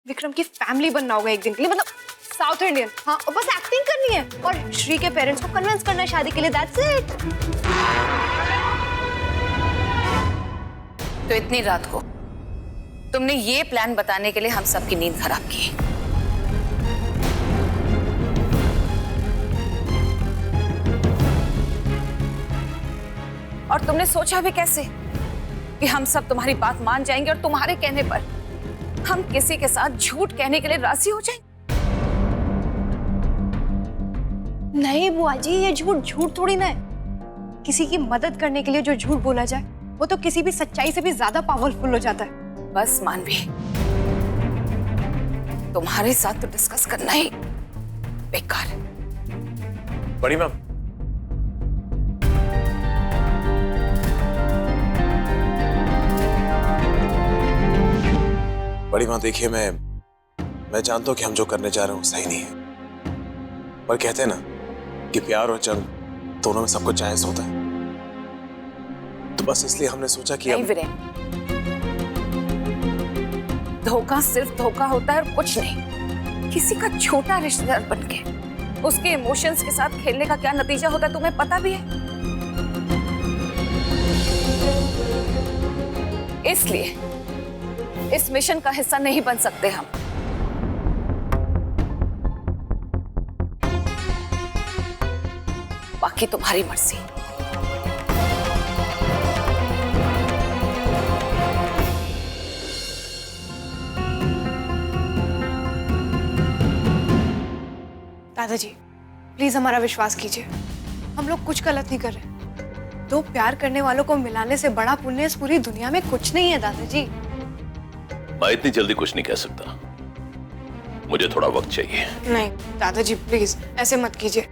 विक्रम की फैमिली बनना होगा एक दिन के लिए, मतलब साउथ इंडियन। हाँ, और बस एक्टिंग करनी है और श्री के पेरेंट्स को कन्विंस करना है शादी के लिए, दैट्स इट। तो इतनी रात को तुमने ये प्लान बताने के लिए हम सबकी नींद खराब की। और तुमने सोचा भी कैसे कि हम सब तुम्हारी बात मान जाएंगे और तुम्हारे कहने पर हम किसी के साथ झूठ कहने के लिए राजी हो जाएंगे? नहीं बुआ जी, ये झूठ थोड़ी ना है। किसी की मदद करने के लिए जो झूठ बोला जाए वो तो किसी भी सच्चाई से भी ज्यादा पावरफुल हो जाता है। बस मानवी, तुम्हारे साथ तो डिस्कस करना ही बेकार है। बड़ी मैम, बड़ी माँ देखिए, मैं जानता हूं कि हम जो करने जा रहे हैं सही नहीं है, पर कहते हैं ना कि प्यार और जंग दोनों में सब कुछ जायज होता है, तो बस इसलिए हमने सोचा कि नहीं वीरेन, धोखा सिर्फ धोखा होता है और कुछ नहीं। किसी का छोटा रिश्तेदार बनके उसके इमोशंस के साथ खेलने का क्या नतीजा होता है तुम्हें पता भी है। इसलिए इस मिशन का हिस्सा नहीं बन सकते हम। बाकी तुम्हारी मर्जी। दादाजी प्लीज हमारा विश्वास कीजिए, हम लोग कुछ गलत नहीं कर रहे। दो प्यार करने वालों को मिलाने से बड़ा पुण्य इस पूरी दुनिया में कुछ नहीं है दादाजी। मैं इतनी जल्दी कुछ नहीं कह सकता, मुझे थोड़ा वक्त चाहिए। नहीं दादाजी प्लीज ऐसे मत कीजिए,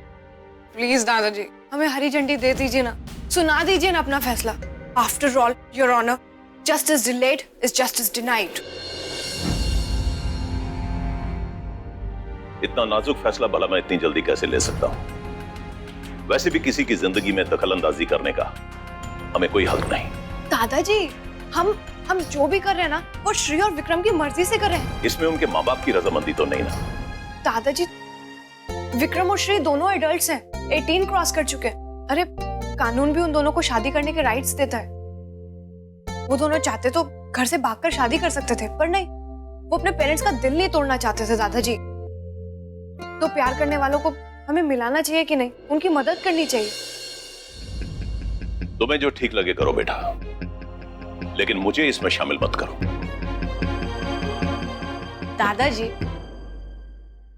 प्लीज दादाजी हमें हरी झंडी दे दीजिए ना, सुना दीजिए ना अपना फैसला। After all your honour, justice delayed is justice denied. इतना नाजुक फैसला भला मैं इतनी जल्दी कैसे ले सकता हूं? वैसे भी किसी की जिंदगी में दखलंदाजी करने का हमें कोई हक नहीं। दादाजी हम जो भी कर रहे हैं ना वो श्री और विक्रम की मर्जी से कर रहे हैं। इसमें उनके माँ बाप की रजामंदी तो नहीं ना? दादाजी विक्रम और श्री दोनों एडल्ट्स हैं, 18 क्रॉस कर चुके हैं। अरे कानून भी उन दोनों को शादी करने के राइट्स देता है। वो दोनों चाहते तो घर से भागकर शादी कर सकते थे, पर नहीं, वो अपने पेरेंट्स का दिल नहीं तोड़ना चाहते थे दादाजी। तो प्यार करने वालों को हमें मिलाना चाहिए कि नहीं, उनकी मदद करनी चाहिए। तुम्हें जो ठीक लगे करो बेटा, लेकिन मुझे इसमें शामिल मत करो। दादाजी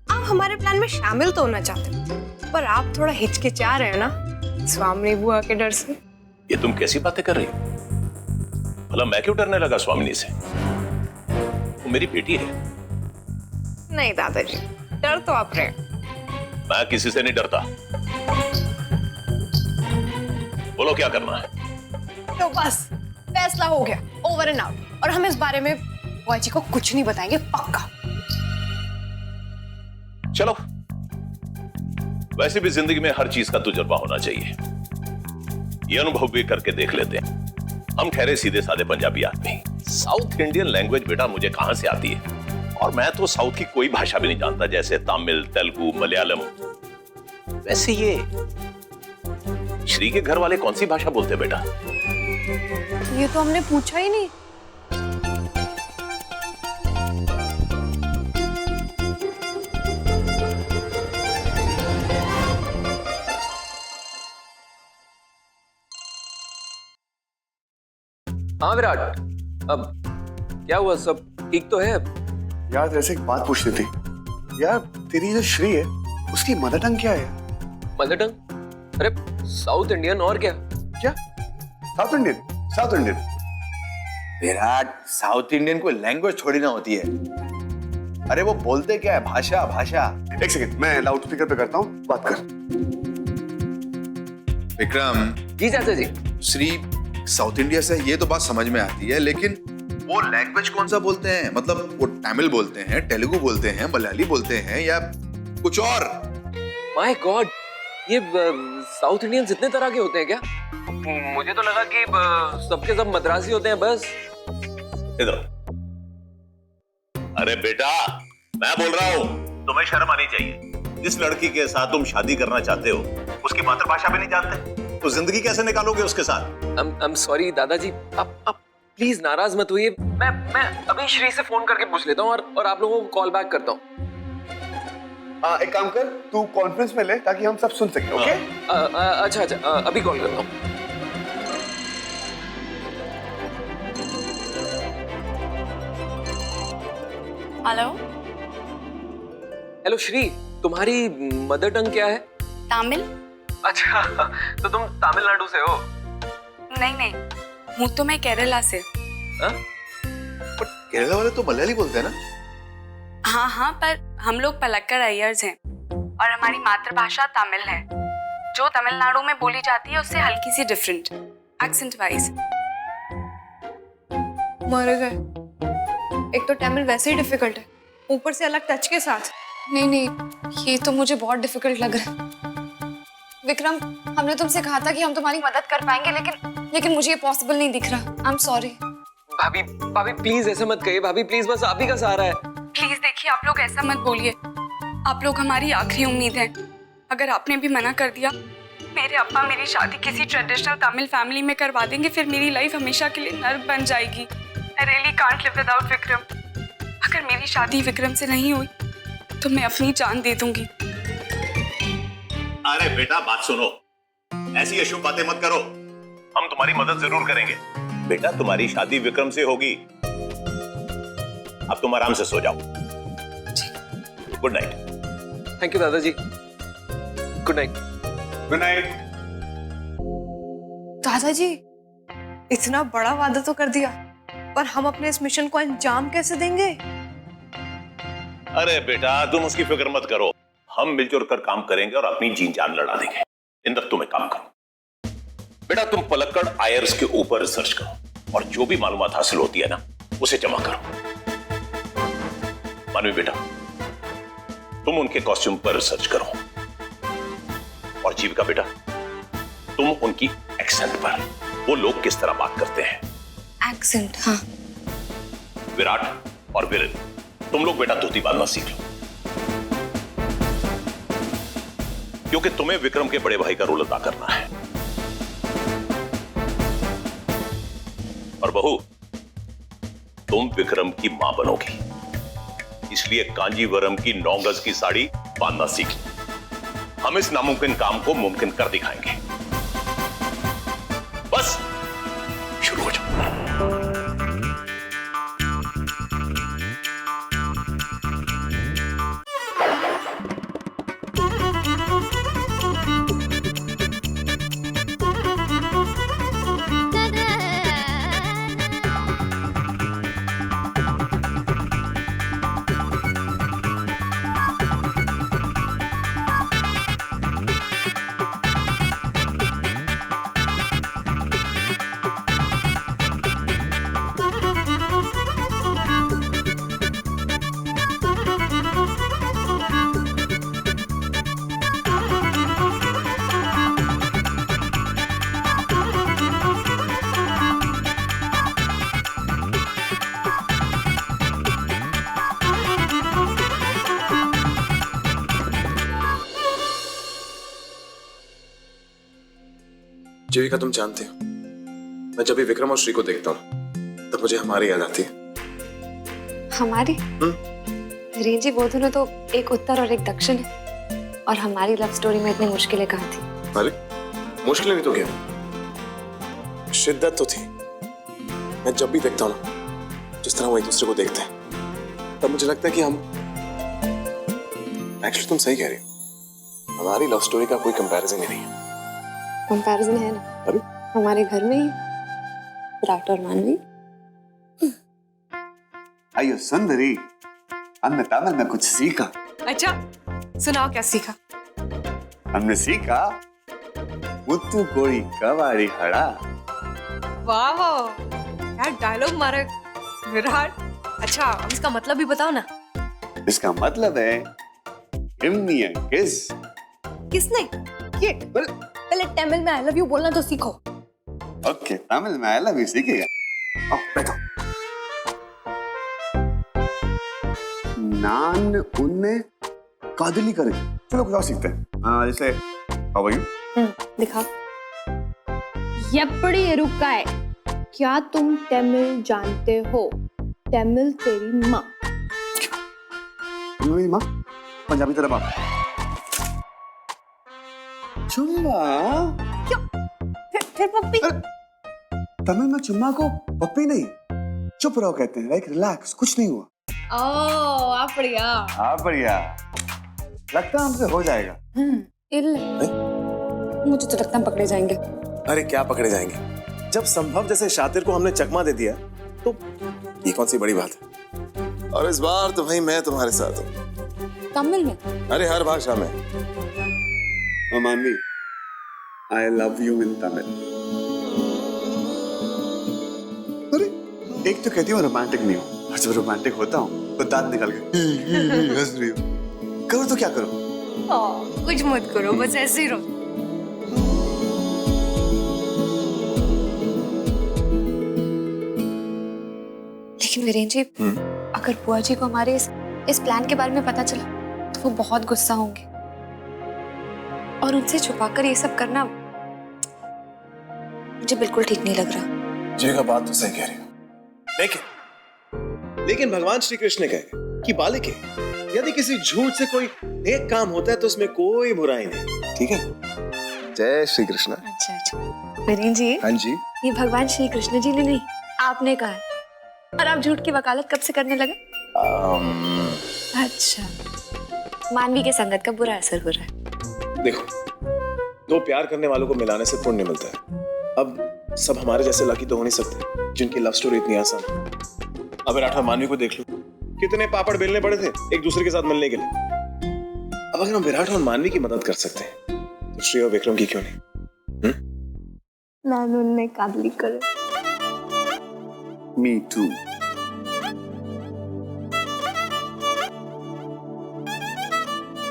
आप हमारे प्लान में शामिल तो होना चाहते हैं, पर आप थोड़ा हिचकिचा रहे हैं ना स्वामिनी बुआ के डर से। ये तुम कैसी बातें कर रही हो? भला मैं क्यों डरने लगा स्वामिनी से? वो मेरी बेटी है। नहीं दादाजी, डर तो आप रहे। मैं किसी से नहीं डरता। बोलो क्या करना है? तो बस फैसला हो गया, ओवर एंड आउट। और हम इस बारे में बुआ जी को कुछ नहीं बताएंगे, पक्का। चलो, वैसे भी जिंदगी में हर चीज का तजुर्बा होना चाहिए, ये अनुभव भी करके देख लेते हैं। हम ठहरे सीधे साधे पंजाबी आदमी, साउथ इंडियन लैंग्वेज बेटा मुझे कहां से आती है? और मैं तो साउथ की कोई भाषा भी नहीं जानता, जैसे तमिल, तेलुगु, मलयालम। वैसे ये श्री के घर वाले कौन सी भाषा बोलते बेटा? ये तो हमने पूछा ही नहीं। हाँ विराट, अब क्या हुआ? सब ठीक तो है अब? यार तेरे से एक बात पूछनी थी यार, तेरी जो श्री है उसकी मदर टंग क्या है? Mother tongue? अरे साउथ इंडियन, और क्या? क्या south Indian? South Indian Virat, south Indian कोई लैंग्वेज थोड़ी ना होती है। अरे वो बोलते क्या है? भाषा। भाषा। एक सेकंड, मैं लाउड स्पीकर पे करता हूँ, बात कर। विक्रम जी चाचा जी। श्री साउथ इंडिया से, ये तो बात समझ में आती है, लेकिन वो लैंग्वेज कौन सा बोलते हैं? मतलब वो तमिल बोलते हैं, तेलुगु बोलते हैं, मलयाली बोलते हैं, या कुछ और? माय गॉड, ये साउथ इंडियंस इतने तरह के होते हैं क्या? मुझे तो लगा कि सबके सब मद्रासी होते हैं बस। इधर अरे बेटा, मैं बोल रहा हूँ, तुम्हें शर्म आनी चाहिए। जिस लड़की के साथ तुम शादी करना चाहते हो उसकी मातृभाषा भी नहीं जानते, तो जिंदगी कैसे निकालोगे उसके साथ? I'm sorry दादाजी, आप प्लीज नाराज मत होइए। मैं अभी श्री से फोन करके पूछ लेता हूँ और आप लोगों को कॉल बैक करता हूँ। एक काम कर, तू कॉन्फ्रेंस में ले ताकि हम सब सुन सकें, ओके? अच्छा, अभी कॉल करता हूँ। हेलो हेलो श्री, तुम्हारी मदर टंग क्या है? तमिल? अच्छा, तो तुम तमिलनाडु से हो? नहीं, हूँ तो मैं केरला से। हाँ? पर केरला वाले तो मलयाली बोलते हैं ना? हाँ, पर हम लोग पलक्कड़ अय्यर्स हैं और हमारी मातृभाषा तमिल है, जो तमिलनाडु में बोली जाती है उससे हल्की सी डिफरेंट, एक्सेंट वाइज। मर गए। एक तो तमिल वैसे ही डिफिकल्ट है, ऊपर से अलग टच के साथ। नहीं, ये तो मुझे बहुत डिफिकल्ट लग रहा है। विक्रम, हमने तुमसे कहा था कि हम तुम्हारी मदद कर पाएंगे, लेकिन मुझे ये पॉसिबल नहीं दिख रहा। I am sorry. भाभी प्लीज ऐसे मत कहिए। भाभी प्लीज, बस आप ही का सहारा है। प्लीज देखिए, आप लोग ऐसा मत बोलिए। आप लोग हमारी आखिरी उम्मीद हैं। अगर आपने भी मना कर दिया, मेरे अप्पा मेरी शादी किसी ट्रेडिशनल तमिल फैमिली में करवा देंगे, फिर मेरी लाइफ हमेशा के लिए नर्क बन जाएगी। I really can't live without Vikram. अगर मेरी शादी विक्रम से नहीं हुई तो मैं अपनी जान दे दूंगी। अरे बेटा, बात सुनो, ऐसी अशुभ बातें मत करो। हम तुम्हारी मदद जरूर करेंगे। बेटा, तुम्हारी शादी विक्रम से होगी। अब तुम आराम से सो जाओ। Good night. थैंक यू दादाजी। Good night. Good night. दादाजी, इतना बड़ा वादा तो कर दिया, पर हम अपने इस मिशन को अंजाम कैसे देंगे? अरे बेटा, तुम उसकी फिक्र मत करो। हम मिलजुल कर काम करेंगे और अपनी जीन जान लड़ा देंगे। इंदर, तुम्हें काम करो। बेटा, तुम पलक्कड़ आयर्स के ऊपर रिसर्च करो और जो भी मालूमात हासिल होती है ना, उसे जमा करो। मानवी बेटा, तुम उनके कॉस्ट्यूम पर रिसर्च करो और जीविका बेटा, तुम उनकी एक्सेंट पर, वो लोग किस तरह बात करते हैं। एक्सेंट? हाँ। विराट और वीरेन, तुम लोग बेटा धोती बांधना सीख लो, क्योंकि तुम्हें विक्रम के बड़े भाई का रोल अदा करना है। और बहू, तुम विक्रम की मां बनोगी, इसलिए कांजीवरम की 9 गज की साड़ी बांधना सीख लो। हम इस नामुमकिन काम को मुमकिन कर दिखाएंगे। बस शुरू हो जाओ। जीविका, तुम जानते हो, मैं जब भी विक्रम और श्री को देखता हूँ तब मुझे हमारी याद आती है। हमारी? रेंजी, वो दोनों तो एक उत्तर और एक दक्षिण है, और हमारी लव स्टोरी में इतनी मुश्किलें कहाँ थी? अरे मुश्किलें नहीं तो क्या, शिद्दत तो थी। मैं जब भी देखता हूँ ना, जिस तरह वो एक दूसरे को देखते हैं, तब मुझे लगता है कि हम, एक्चुअली तुम सही कह रही हो, हमारी लव स्टोरी का कोई कंपैरिजन ही नहीं है। कंपैरिजन है ना। अरे हमारे घर में ही विराट और मानवी। आइयो सुंदरी, हमने तमिल में कुछ सीखा। अच्छा, सुनाओ क्या सीखा? हमने सीखा मुत्तु कोड़ी कवाड़ी हड़ा। वाह, यार डायलॉग मारे विराट। अच्छा, अब इसका मतलब भी बताओ ना। इसका मतलब है इम्निया किस। किसने? ये पहले तमिल में आई लव यू बोलना तो सीखो। ओके, तमिल में आई लव यू सीखेगा। आओ बैठो। नान उनने कादली करे। चलो कुछ और सीखते हैं। हाँ जैसे हाउ आर यू? दिखा। यपड़ी रुकाए, क्या तुम तमिल जानते हो? तमिल तेरी माँ। मेरी माँ पंजाबी तेरा बाप। चुम्मा? क्यों? फिर पप्पी? तमिल में चुम्मा को पप्पी नहीं, चुप रहो कहते हैं। लाइक रिलैक्स, कुछ नहीं हुआ। ओह आप बढ़िया। हाँ बढ़िया, लगता है हमसे हो जाएगा। मुझे तो लगता है हम पकड़े जाएंगे। अरे क्या पकड़े जाएंगे, जब संभव जैसे शातिर को हमने चकमा दे दिया तो ये कौन सी बड़ी बात है। और इस बार तो भाई मैं तुम्हारे साथ हूँ। तमिल में? अरे हर भाषा में। मानवी, I love you in Tamil. अरे एक तो कहती हूँ रोमांटिक नहीं हूँ, और जब रोमांटिक होता हूँ तो दांत निकल के हंस रही हो। करो तो क्या करो? कुछ मत करो, बस ऐसे ही रहो। लेकिन वीरेन जी, अगर बुआ जी को हमारे इस प्लान के बारे में पता चला तो वो बहुत गुस्सा होंगे, और उनसे छुपाकर ये सब करना मुझे बिल्कुल ठीक नहीं लग रहा। जी का बात तो सही कह रही हो, लेकिन भगवान श्री कृष्ण कहे कि बालिके, यदि किसी झूठ से कोई नेक काम होता है तो उसमें कोई बुराई नहीं। ठीक है, जय श्री कृष्ण। अच्छा वीरेन जी, हाँ जी, ये भगवान श्री कृष्ण जी ने नहीं, आपने कहा है। और आप झूठ की वकालत कब से करने लगे? अच्छा, मानवी के संगत का बुरा असर हो रहा है। देखो, दो प्यार करने वालों को मिलाने से पुण्य मिलता है। अब सब हमारे जैसे लकी तो हो नहीं सकते जिनकी लव स्टोरी इतनी आसान है। अब विराट और मानवी को देख लो, कितने पापड़ बेलने पड़े थे एक दूसरे के साथ मिलने के लिए। अब अगर हम विराट और मानवी की मदद कर सकते हैं तो श्री और विक्रम की क्यों नहीं? नानू ने कादली करे। मी टू।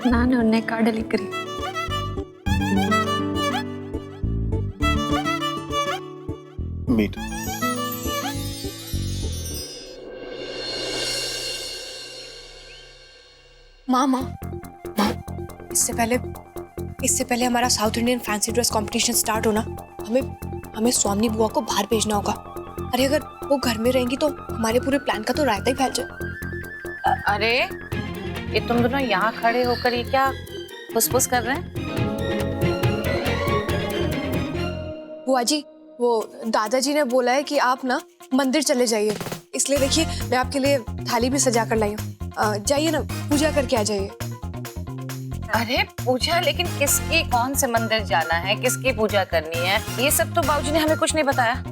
नानू ने कादली करी। Me too. माँ, इससे पहले हमारा south Indian fancy dress competition start होना, हमें स्वामी बुआ को बाहर भेजना होगा। अरे अगर वो घर में रहेंगी तो हमारे पूरे प्लान का तो रायता ही फैल जाए। अरे ये तुम दोनों यहाँ खड़े होकर ये क्या फुसफुस कर रहे हैं? बुआ जी, वो दादाजी ने बोला है कि आप ना मंदिर चले जाइए, इसलिए देखिए मैं आपके लिए थाली भी सजा कर लाई हूँ। जाइए ना, पूजा करके आ जाइए। अरे पूजा? लेकिन किसकी, कौन से मंदिर जाना है, किसकी पूजा करनी है, ये सब तो बाबूजी ने हमें कुछ नहीं बताया।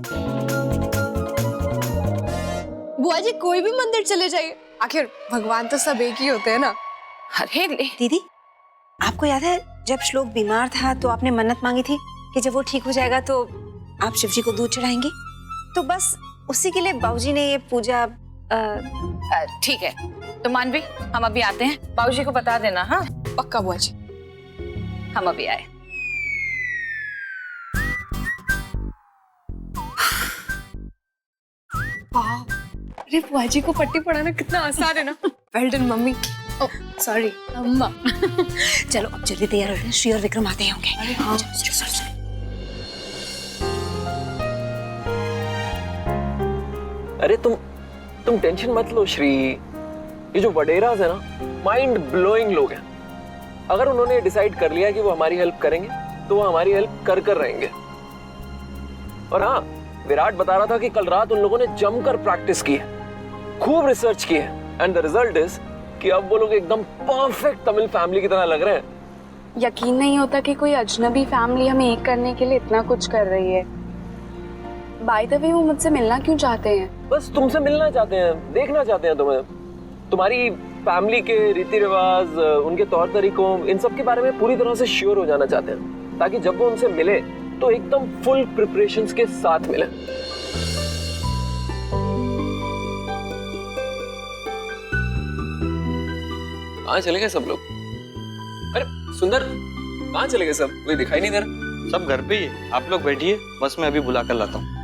बुआ जी कोई भी मंदिर चले जाइए, आखिर भगवान तो सब एक ही होते हैं ना। अरे दीदी, आपको याद है जब श्लोक बीमार था तो आपने मन्नत मांगी थी कि जब वो ठीक हो जाएगा तो आप शिव जी को दूध चढ़ाएंगी? तो बस उसी के लिए बाबूजी ने ये पूजा। ठीक है, तो मानवी हम अभी आते हैं, बाबूजी को बता देना। हाँ पक्का बुआ जी, हम अभी आए। अरे बुआ जी को पट्टी पढ़ाना कितना आसान है ना। Well done mummy. Oh sorry अम्मा। चलो अब जल्दी तैयार होते हैं, श्री और विक्रम आते हैं होंगे। अरे हाँ, अरे तुम टेंशन मत लो श्री, ये जो वडेराज है ना, माइंड ब्लोइंग लोग हैं। अगर उन्होंने डिसाइड कर लिया कि वो हमारी हेल्प करेंगे तो वो हमारी हेल्प कर रहेंगे। और हाँ, विराट बता रहा था कि कल रात उन लोगों ने जमकर प्रैक्टिस की है, खूब रिसर्च की है, एंड द रिजल्ट इज कि अब वो लोग एकदम परफेक्ट तमिल फैमिली की तरह लग रहे हैं। यकीन नहीं होता कि कोई अजनबी फैमिली हमें एक करने के लिए इतना कुछ कर रही है। बाय द वे वो मुझसे मिलना क्यों चाहते हैं? बस तुमसे मिलना चाहते हैं, देखना चाहते हैं तुम्हें, तुम्हारी फैमिली के रीति रिवाज, उनके तौर तरीकों, इन सब के बारे में पूरी तरह से श्योर हो जाना चाहते हैं, ताकि जब वो उनसे मिले तो एकदम फुल प्रिपरेशंस के साथ मिले। कहाँ चले गए सब लोग? अरे सुंदर, कहाँ चले गए सब? कोई दिखाई नहीं दे रहा। सब घर पे ही है, आप लोग बैठिए, बस मैं अभी बुला कर लाता हूँ।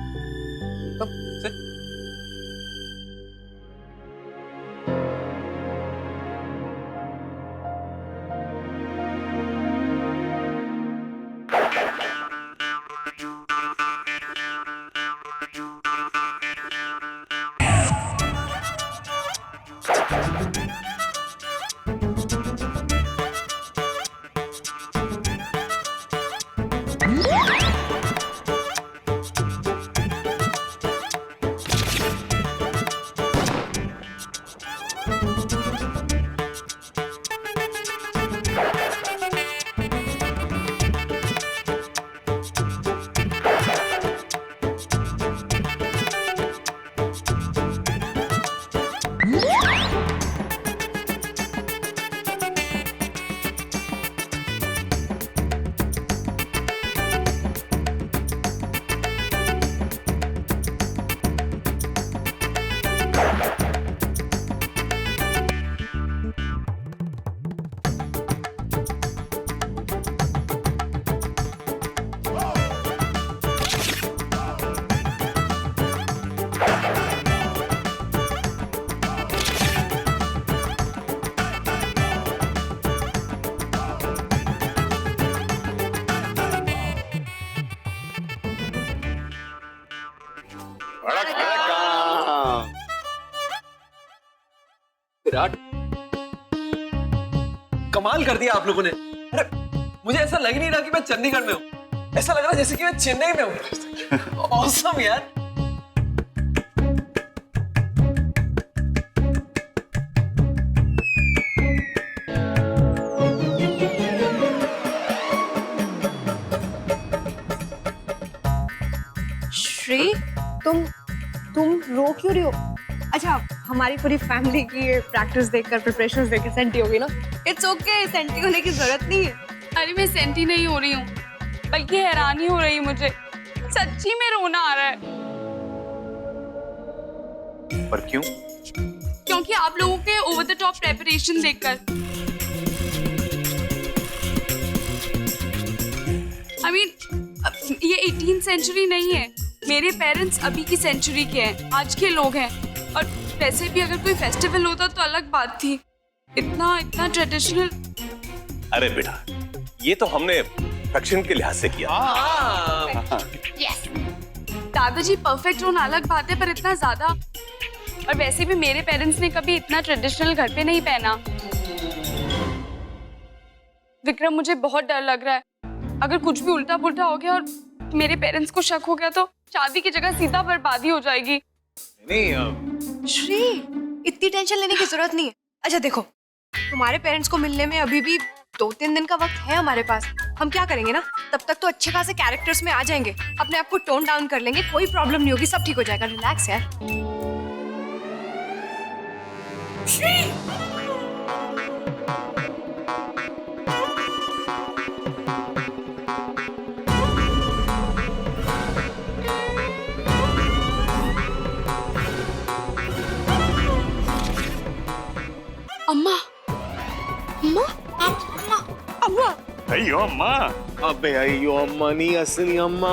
विराट, कमाल कर दिया आप लोगों ने। अरे मुझे ऐसा लग नहीं रहा कि मैं चंडीगढ़ में हूँ, ऐसा लग रहा है जैसे कि मैं चेन्नई में हूँ। ऑसम यार। श्री, तुम रो क्यों रही हो? अच्छा, हमारी पूरी फैमिली की प्रैक्टिस देखकर, प्रिपरेशंस देखकर सेंटी हो गई ना? इट्स ओके, सेंटी होने की जरूरत नहीं है। अरे मैं सेंटी नहीं हो रही हूँ, बल्कि हैरानी हो रही मुझे। सच्ची में रोना आ रहा है। पर क्यों? क्योंकि आप लोगों के ओवर द टॉप प्रेपरेशन देखकर। I mean, ये 18th सेंचुरी नहीं है, मेरे पेरेंट्स अभी की सेंचुरी के हैं, आज के लोग हैं। और वैसे भी अगर कोई फेस्टिवल होता तो अलग बात थी, इतना ट्रेडिशनल। अरे बेटा, ये तो हमने फैक्शन के लिहाज से किया। यस, दादाजी परफेक्ट होना अलग बात है, पर इतना ज्यादा। और वैसे भी मेरे पेरेंट्स ने कभी इतना ट्रेडिशनल घर पे नहीं पहना। विक्रम, मुझे बहुत डर लग रहा है, अगर कुछ भी उल्टा पुल्टा हो गया और मेरे पेरेंट्स को शक हो गया तो शादी की जगह सीधा बर्बादी हो जाएगी। नहीं श्री, इतनी टेंशन लेने की जरूरत नहीं है। अच्छा देखो, तुम्हारे पेरेंट्स को मिलने में अभी भी 2-3 दिन का वक्त है हमारे पास। हम क्या करेंगे ना, तब तक तो अच्छे खासे कैरेक्टर्स में आ जाएंगे, अपने आप को टोन डाउन कर लेंगे, कोई प्रॉब्लम नहीं होगी, सब ठीक हो जाएगा। रिलैक्स यार। अम्मा, अम्मा, अम्मा, अम्मा। अयो अम्मा, अबे अयो अम्मा नहीं, असली अम्मा।